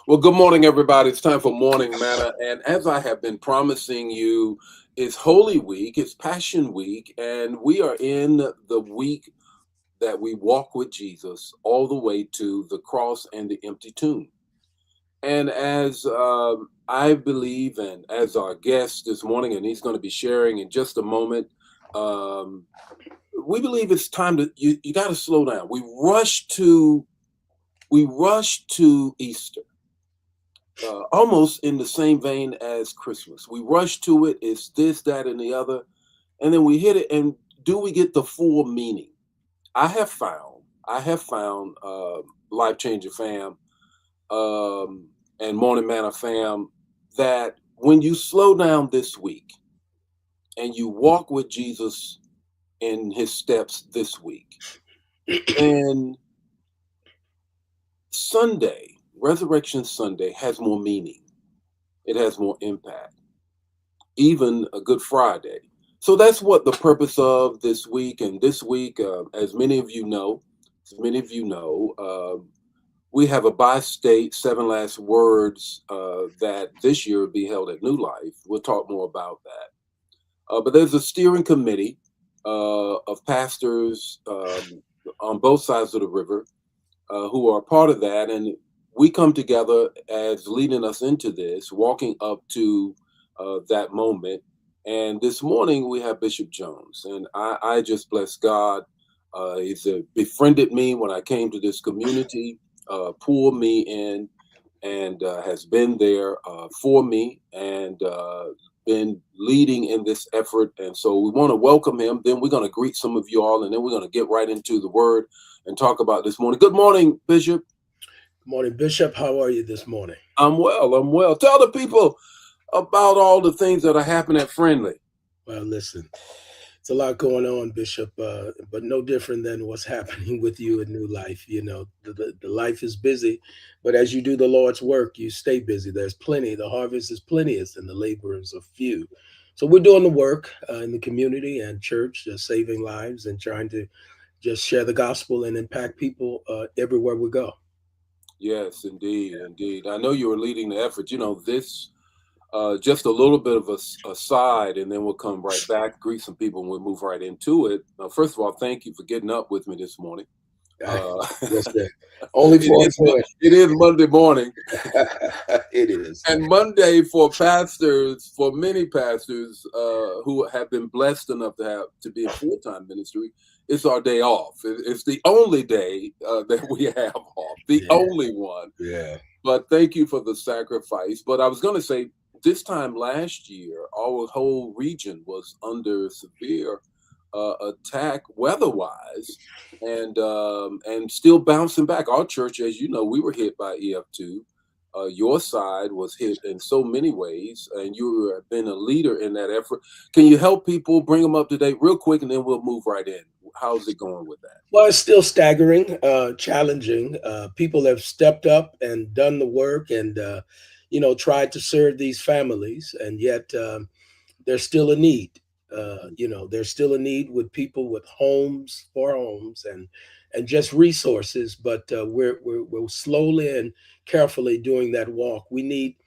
Well, good morning, everybody. It's time for Morning Manna. And as I have been promising you, it's Holy Week, it's Passion Week, and we are in the week that we walk with Jesus all the way to the cross and the empty tomb. And as I believe, and as our guest this morning, and he's going to be sharing in just a moment, um, we believe it's time to you got to slow down. We rush to Easter almost in the same vein as Christmas. We rush to it, it's this, that, and the other, and then we hit it. And do we get the full meaning? I have found, Life Changer fam, and Morning Manna fam, that when you slow down this week and you walk with Jesus in his steps this week, then Sunday, Resurrection Sunday, has more meaning. It has more impact, even a Good Friday. So that's what the purpose of this week. And this week, as many of you know, we have a by-state seven last words that this year will be held at New Life. We'll talk more about that. But there's a steering committee of pastors on both sides of the river who are part of that, and we come together as leading us into this, walking up to that moment. And this morning we have Bishop Jones, and I just bless God. He's befriended me when I came to this community, pulled me in, and has been there for me, and been leading in this effort. And so we want to welcome him. Then we're going to greet some of you all, and then we're going to get right into the word and talk about this morning. Good morning, Bishop. Good morning, Bishop. How are you this morning? I'm well. I'm well. Tell the people about all the things that are happening at Friendly. Well, listen, it's a lot going on, Bishop, but no different than what's happening with you in New Life. You know, the life is busy, but as you do the Lord's work, you stay busy. There's plenty. The harvest is plenteous, and the laborers are few. So we're doing the work in the community and church, saving lives and trying to just share the gospel and impact people everywhere we go. Yes, indeed, indeed. I know you were leading the effort. This just a little bit of a side, and then we'll come right back, greet some people, and we'll move right into it. First of all, thank you for getting up with me this morning. Uh, Yes, sir. Only it for a is prayer. it is Monday morning, It is. and Monday for pastors, for many pastors who have been blessed enough to be in full-time ministry, it's our day off. It's the only day that we have off, the Yeah, only one. yeah. But thank you for the sacrifice. But I was going to say, this time last year, our whole region was under severe attack weather-wise, and still bouncing back. Our church, as you know, we were hit by EF2. Your side was hit in so many ways, and you have been a leader in that effort. Can you help people, bring them up to date real quick, and then we'll move right in? How's it going with that? Well, it's still staggering, challenging. People have stepped up and done the work and, tried to serve these families, and yet there's still a need. There's still a need with people with homes, for homes, and just resources. But we're slowly and carefully doing that walk. We need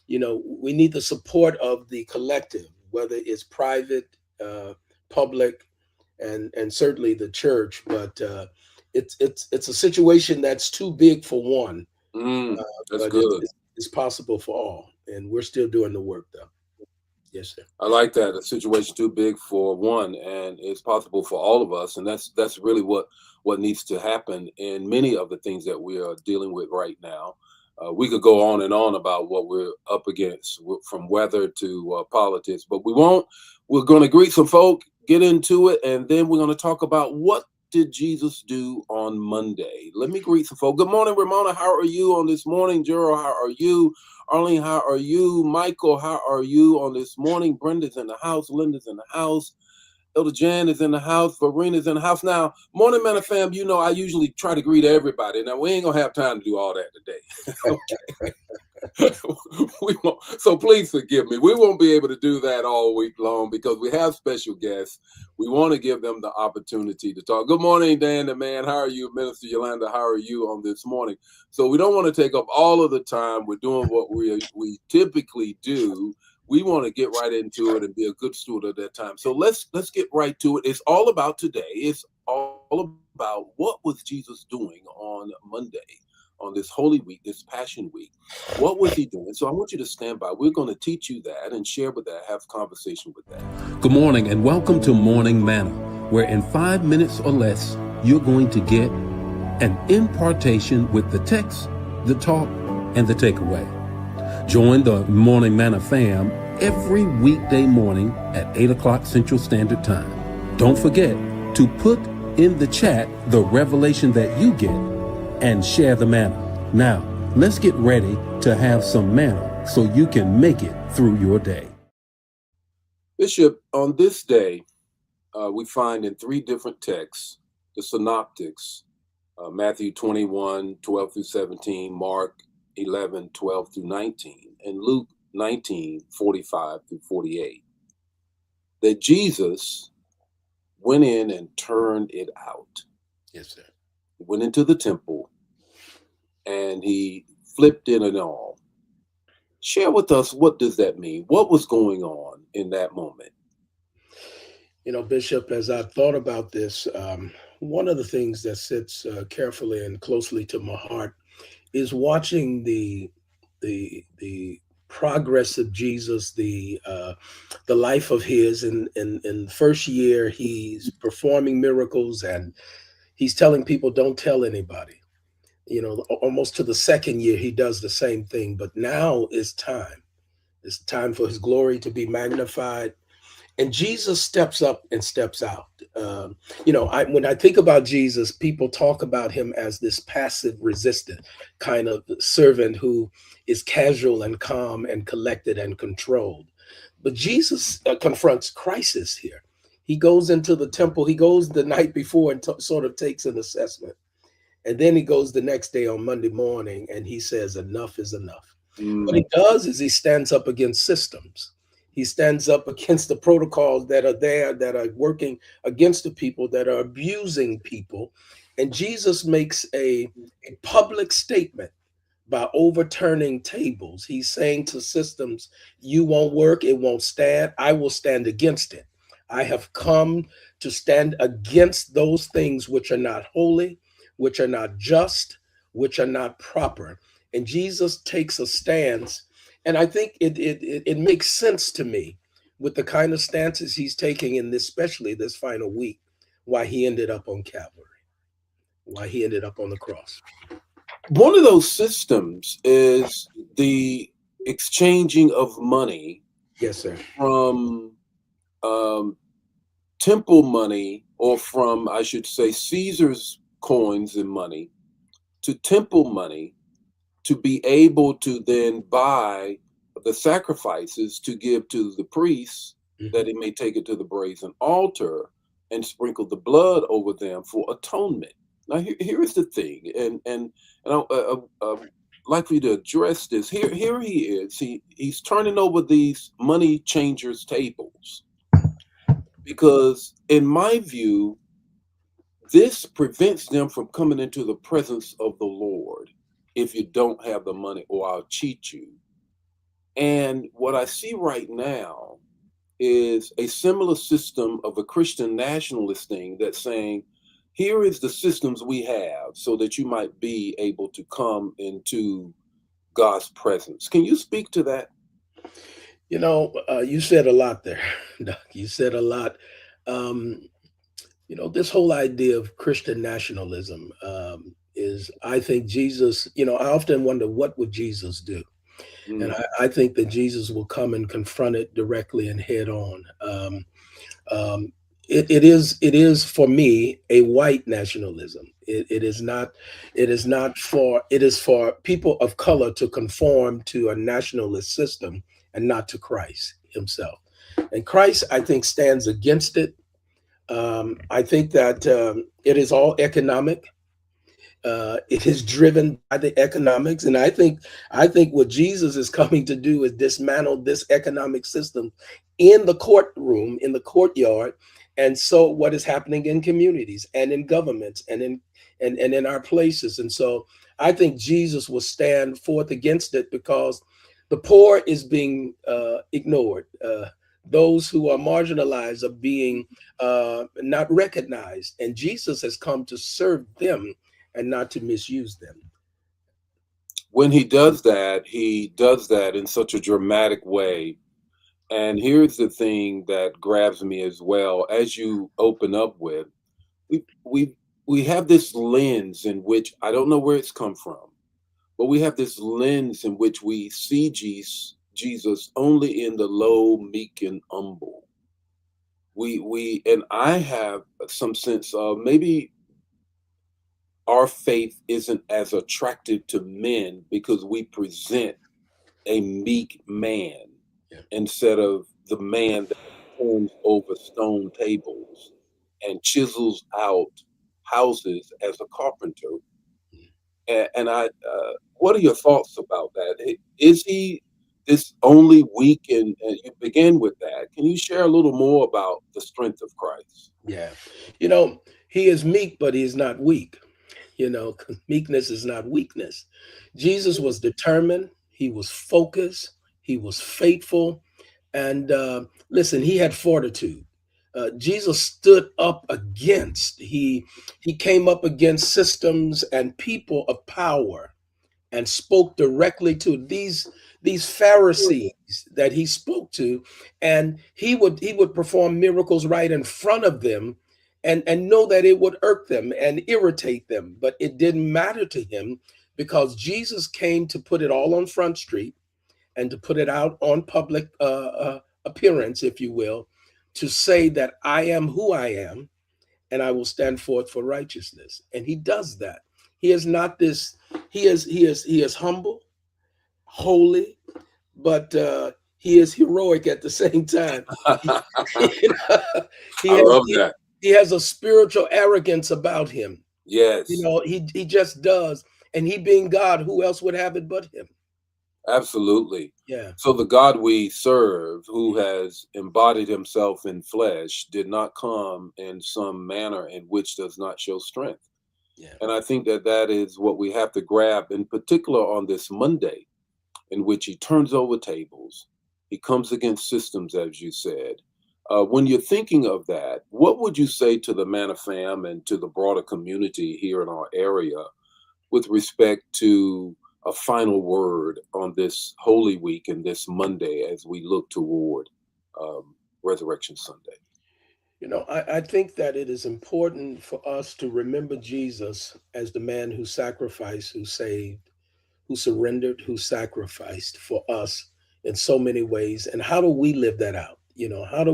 the support of the collective, whether it's private, public, and certainly the church. But it's a situation that's too big for one, Mm, uh, that's but it's, good. it's it's possible for all, and we're still doing the work, though. Yes, sir. I like that. A situation too big for one, and it's possible for all of us, and that's really what needs to happen in many of the things that we are dealing with right now. We could go on and on about what we're up against, from weather to politics, but we won't. We're going to greet some folk, get into it, and then we're going to talk about what did Jesus do on Monday. Let me greet some folk. Good morning, Ramona. How are you on this morning? Gerald, how are you? Arlene, how are you? Michael, how are you on this morning? Brenda's in the house. Linda's in the house. Elder Jan is in the house. Verena's in the house. Now, Morning Man of Fam, I usually try to greet everybody. Now, we ain't going to have time to do all that today. Okay. we won't, so please forgive me. We won't be able to do that all week long because we have special guests. We want to give them the opportunity to talk. Good morning, Dan the man. How are you, Minister Yolanda? How are you on this morning? So we don't want to take up all of the time. We're doing what we typically do. We want to get right into it and be a good steward of that time. So let's get right to it. It's all about today. It's all about what was Jesus doing on Monday, on this Holy Week, this Passion Week. What was he doing? So I want you to stand by. We're going to teach you that and share with that, have conversation with that. Good morning and welcome to Morning Manna, where in 5 minutes or less, you're going to get an impartation with the text, the talk, and the takeaway. Join the Morning Manna fam every weekday morning at 8 o'clock Central Standard Time. Don't forget to put in the chat the revelation that you get and share the manna. Now, let's get ready to have some manna so you can make it through your day. Bishop, on this day, we find in three different texts the synoptics, Matthew 21, 12 through 17, Mark 11, 12 through 19, and Luke 19, 45 through 48, that Jesus went in and turned it out. Yes, sir. He went into the temple and he flipped it and all. Share with us, what does that mean? What was going on in that moment? You know, Bishop, as I thought about this, one of the things that sits carefully and closely to my heart is watching the progress of Jesus, the life of his. In the first year, he's performing miracles and he's telling people, "Don't tell anybody." You know, almost to the second year, he does the same thing. But now is time. It's time for his glory to be magnified. And Jesus steps up and steps out. When I think about Jesus, people talk about him as this passive, resistant kind of servant who is casual and calm and collected and controlled. But Jesus confronts crisis here. He goes into the temple. He goes the night before and sort of takes an assessment. And then he goes the next day on Monday morning and he says, enough is enough. What Mm, he does is he stands up against systems. He stands up against the protocols that are there, that are working against the people, that are abusing people. And Jesus makes a public statement by overturning tables. He's saying to systems, you won't work, it won't stand. I will stand against it. I have come to stand against those things which are not holy, which are not just, which are not proper. And Jesus takes a stance. And I think it makes sense to me with the kind of stances he's taking in this, especially this final week, why he ended up on Calvary, why he ended up on the cross. one of those systems is the exchanging of money Yes, sir. from um, temple money, or from, I should say, Caesar's coins and money to temple money, to be able to then buy the sacrifices to give to the priests, that Mhm. he may take it to the brazen altar and sprinkle the blood over them for atonement. Now, here is the thing, and I like for you to address this. Here he is. He's turning over these money changers' tables because, in my view, this prevents them from coming into the presence of the Lord. If you don't have the money, or I'll cheat you. And what I see right now is a similar system of a Christian nationalist thing that's saying, here is the systems we have so that you might be able to come into God's presence. Can you speak to that? You know, you said a lot there, Doc. You said a lot. Um, this whole idea of Christian nationalism is, I think Jesus, I often wonder what would Jesus do? And Mm, I think that Jesus will come and confront it directly and head on. Um, it is for me a white nationalism. It is not. It is for people of color to conform to a nationalist system and not to Christ Himself. And Christ, I think, stands against it. I think that it is all economic. It is driven by the economics, and I think what Jesus is coming to do is dismantle this economic system in the courtroom, in the courtyard, and so what is happening in communities and in governments and in our places. And so I think Jesus will stand forth against it because the poor is being ignored. Those who are marginalized are being not recognized, and Jesus has come to serve them and not to misuse them. When he does that in such a dramatic way. And here's the thing that grabs me as well, as you open up with, we we we have this lens in which I don't know where it's come from, but we have this lens in which we see Jesus only in the low, meek, and humble. We and I have some sense of maybe our faith isn't as attractive to men because we present a meek man Yeah. instead of the man that turns over stone tables and chisels out houses as a carpenter. What are your thoughts about that? Is he this only weak? And you begin with that. Can you share a little more about the strength of Christ? Yeah. You know, he is meek, but he is not weak. 'Cause meekness is not weakness. Jesus was determined, he was focused, he was faithful. And listen, he had fortitude. Jesus stood up against, he came up against systems and people of power and spoke directly to these Pharisees that he spoke to, and he would perform miracles right in front of them, and know that it would irk them and irritate them, but it didn't matter to him because Jesus came to put it all on Front Street and to put it out on public appearance, if you will, to say that I am who I am and I will stand forth for righteousness. And he does that. He is not this. He is humble, holy, but he is heroic at the same time. He, I you know, he has love he, that. he has a spiritual arrogance about him. Yes. He just does. And he being God, who else would have it but him? Absolutely. Yeah, So the God we serve, who has embodied himself in flesh, did not come in some manner in which does not show strength. yeah, And I think that that is what we have to grab, in particular on this Monday, in which he turns over tables. He comes against systems, as you said. When you're thinking of that, what would you say to the Manna fam and to the broader community here in our area with respect to a final word on this Holy Week and this Monday as we look toward um, Resurrection Sunday? I think that it is important for us to remember Jesus as the man who sacrificed, who saved, who surrendered, who sacrificed for us in so many ways. And how do we live that out? How do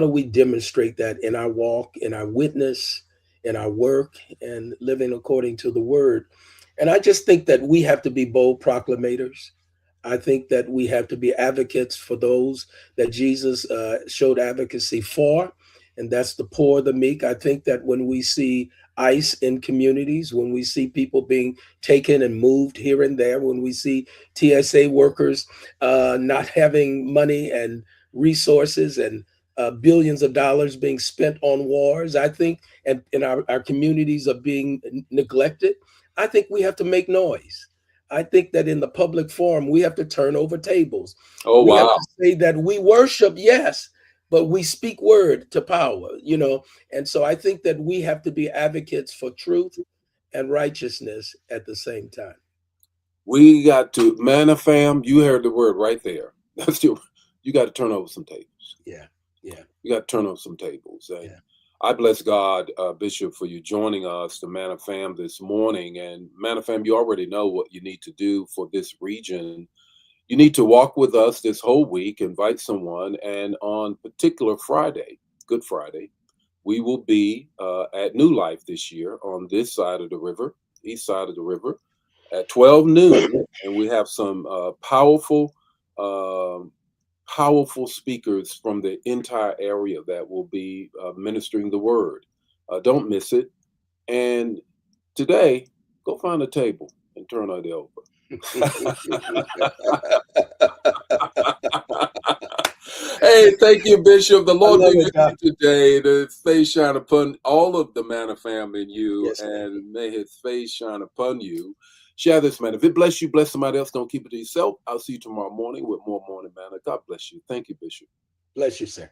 we demonstrate that in our walk, in our witness, in our work, and living according to the word? And I just think that we have to be bold proclamators. I think that we have to be advocates for those that Jesus showed advocacy for, and that's the poor, the meek. I think that when we see ICE in communities, when we see people being taken and moved here and there, when we see TSA workers not having money and resources and billions of dollars being spent on wars, I think, and our communities are being neglected, I think we have to make noise. I think that in the public forum, we have to turn over tables. Oh, We have wow. to say that we worship, yes, but we speak word to power. And so I think that we have to be advocates for truth and righteousness at the same time. We got to, Manna fam, you heard the word right there. You got to turn over some tables. Yeah, yeah, You got to turn over some tables. And yeah. I bless God, Bishop, for you joining us, the Manna fam, this morning. And Manna fam, you already know what you need to do for this region. You need to walk with us this whole week, invite someone, and on particular Friday, Good Friday, we will be at New Life this year on this side of the river, east side of the river, at 12 noon, and we have some um powerful speakers from the entire area that will be ministering the word. Don't miss it. And Today, go find a table and turn it over. Hey, thank you, Bishop. The I Lord love be it, with you Doctor. today. The face shine upon all of the Manna family in you, Yes, sir. and may his face shine upon you. Share this, man. If it bless you, bless somebody else. Don't keep it to yourself. I'll see you tomorrow morning with more Morning Manna. God bless you. Thank you, Bishop. Bless you, sir.